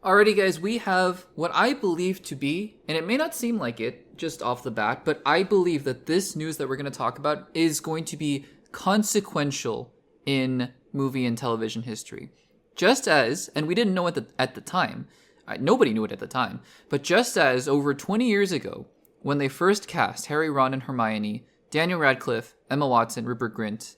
Alrighty, guys, we have what I believe to be, and it may not seem like it just off the bat, but I believe that this news that we're going to talk about is going to be consequential in movie and television history. Just as, and we didn't know it at the time, nobody knew it at the time, but just as over 20 years ago, when they first cast Harry, Ron, and Hermione, Daniel Radcliffe, Emma Watson, Rupert Grint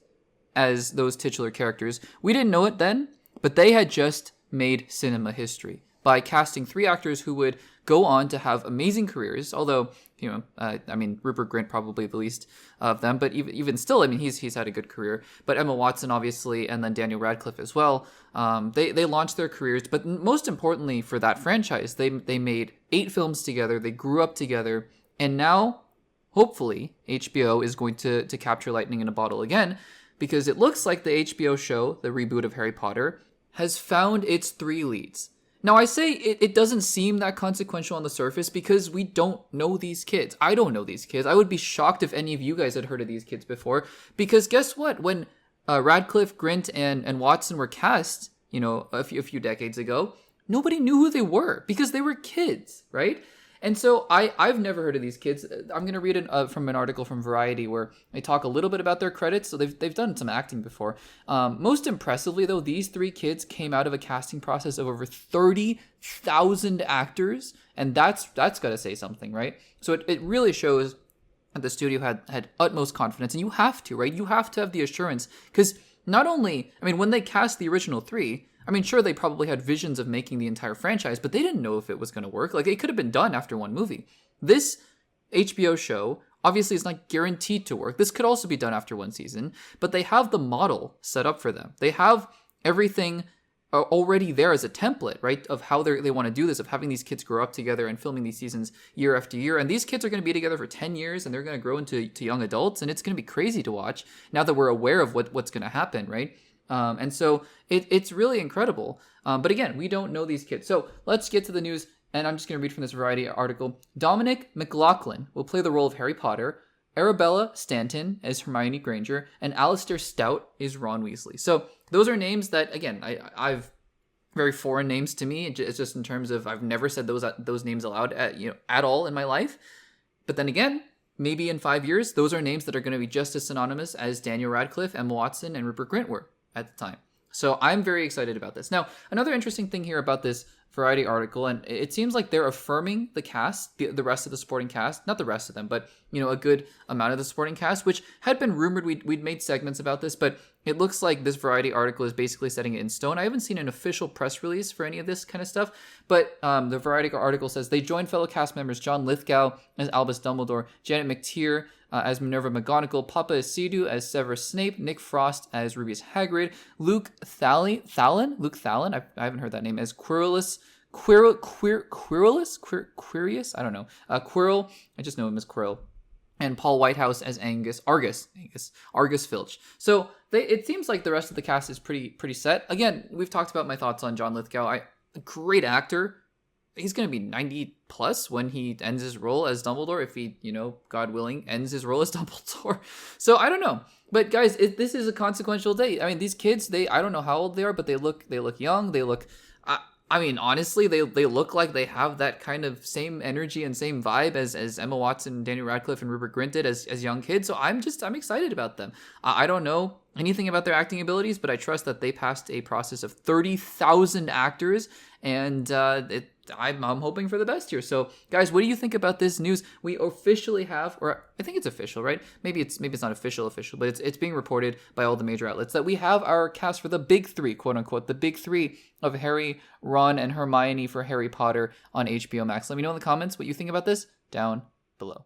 as those titular characters, we didn't know it then, but they had just made cinema history by casting 3 actors who would go on to have amazing careers, although, Rupert Grint probably the least of them, but even still, he's had a good career. But Emma Watson, obviously, and then Daniel Radcliffe as well, they launched their careers, but most importantly for that franchise, they made 8 films together, they grew up together, and now, hopefully, HBO is going to capture lightning in a bottle again, because it looks like the HBO show, the reboot of Harry Potter, has found its 3 leads. Now, I say it doesn't seem that consequential on the surface because we don't know these kids. I don't know these kids. I would be shocked if any of you guys had heard of these kids before, because guess what? When Radcliffe, Grint, and Watson were cast, a few decades ago, nobody knew who they were because they were kids, right? And so I've never heard of these kids. I'm going to read it from an article from Variety where they talk a little bit about their credits. So they've done some acting before. Most impressively, though, these 3 kids came out of a casting process of over 30,000 actors. And that's got to say something, right? So it really shows that the studio had utmost confidence. And you have to, right? You have to have the assurance. Because not only, when they cast the original 3... sure, they probably had visions of making the entire franchise, but they didn't know if it was going to work. Like, it could have been done after one movie. This HBO show, obviously, is not guaranteed to work. This could also be done after one season, but they have the model set up for them. They have everything already there as a template, right, of how they want to do this, of having these kids grow up together and filming these seasons year after year. And these kids are going to be together for 10 years, and they're going to grow into young adults, and it's going to be crazy to watch now that we're aware of what's going to happen, right? And so it's really incredible. But again, we don't know these kids. So let's get to the news. And I'm just going to read from this Variety article. Dominic McLaughlin will play the role of Harry Potter. Arabella Stanton as Hermione Granger. And Alistair Stout is Ron Weasley. So those are names that, again, I've very foreign names to me. It's just in terms of I've never said those names aloud at all in my life. But then again, maybe in 5 years, those are names that are going to be just as synonymous as Daniel Radcliffe, Emma Watson, and Rupert Grint were at the time. So I'm very excited about this. Now, another interesting thing here about this Variety article, and it seems like they're affirming the cast, the rest of the supporting cast, not the rest of them, but, a good amount of the supporting cast, which had been rumored. We'd made segments about this, but it looks like this Variety article is basically setting it in stone. I haven't seen an official press release for any of this kind of stuff, but the Variety article says they joined fellow cast members John Lithgow as Albus Dumbledore, Janet McTeer as Minerva McGonagall, Papa Isidu as Severus Snape, Nick Frost as Rubius Hagrid, Luke Thalin, I haven't heard that name, as Quirrell, I don't know, Quirrell, I just know him as Quirrell, and Paul Whitehouse as Argus Filch. So it seems like the rest of the cast is pretty set. Again, we've talked about my thoughts on John Lithgow. A great actor. He's going to be 90 plus when he ends his role as Dumbledore, if he, God willing, ends his role as Dumbledore. So I don't know. But guys, this is a consequential day. These kids, I don't know how old they are, but they look young. They look, honestly, they look like they have that kind of same energy and same vibe as Emma Watson, Daniel Radcliffe, and Rupert Grint did as young kids. So I'm excited about them. I don't know anything about their acting abilities, but I trust that they passed a process of 30,000 actors, and I'm hoping for the best here. So, guys, what do you think about this news? We officially have, or I think it's official, right? Maybe it's not official, but it's being reported by all the major outlets that we have our cast for the big 3, quote unquote, the big 3 of Harry, Ron, and Hermione for Harry Potter on HBO Max. Let me know in the comments what you think about this down below.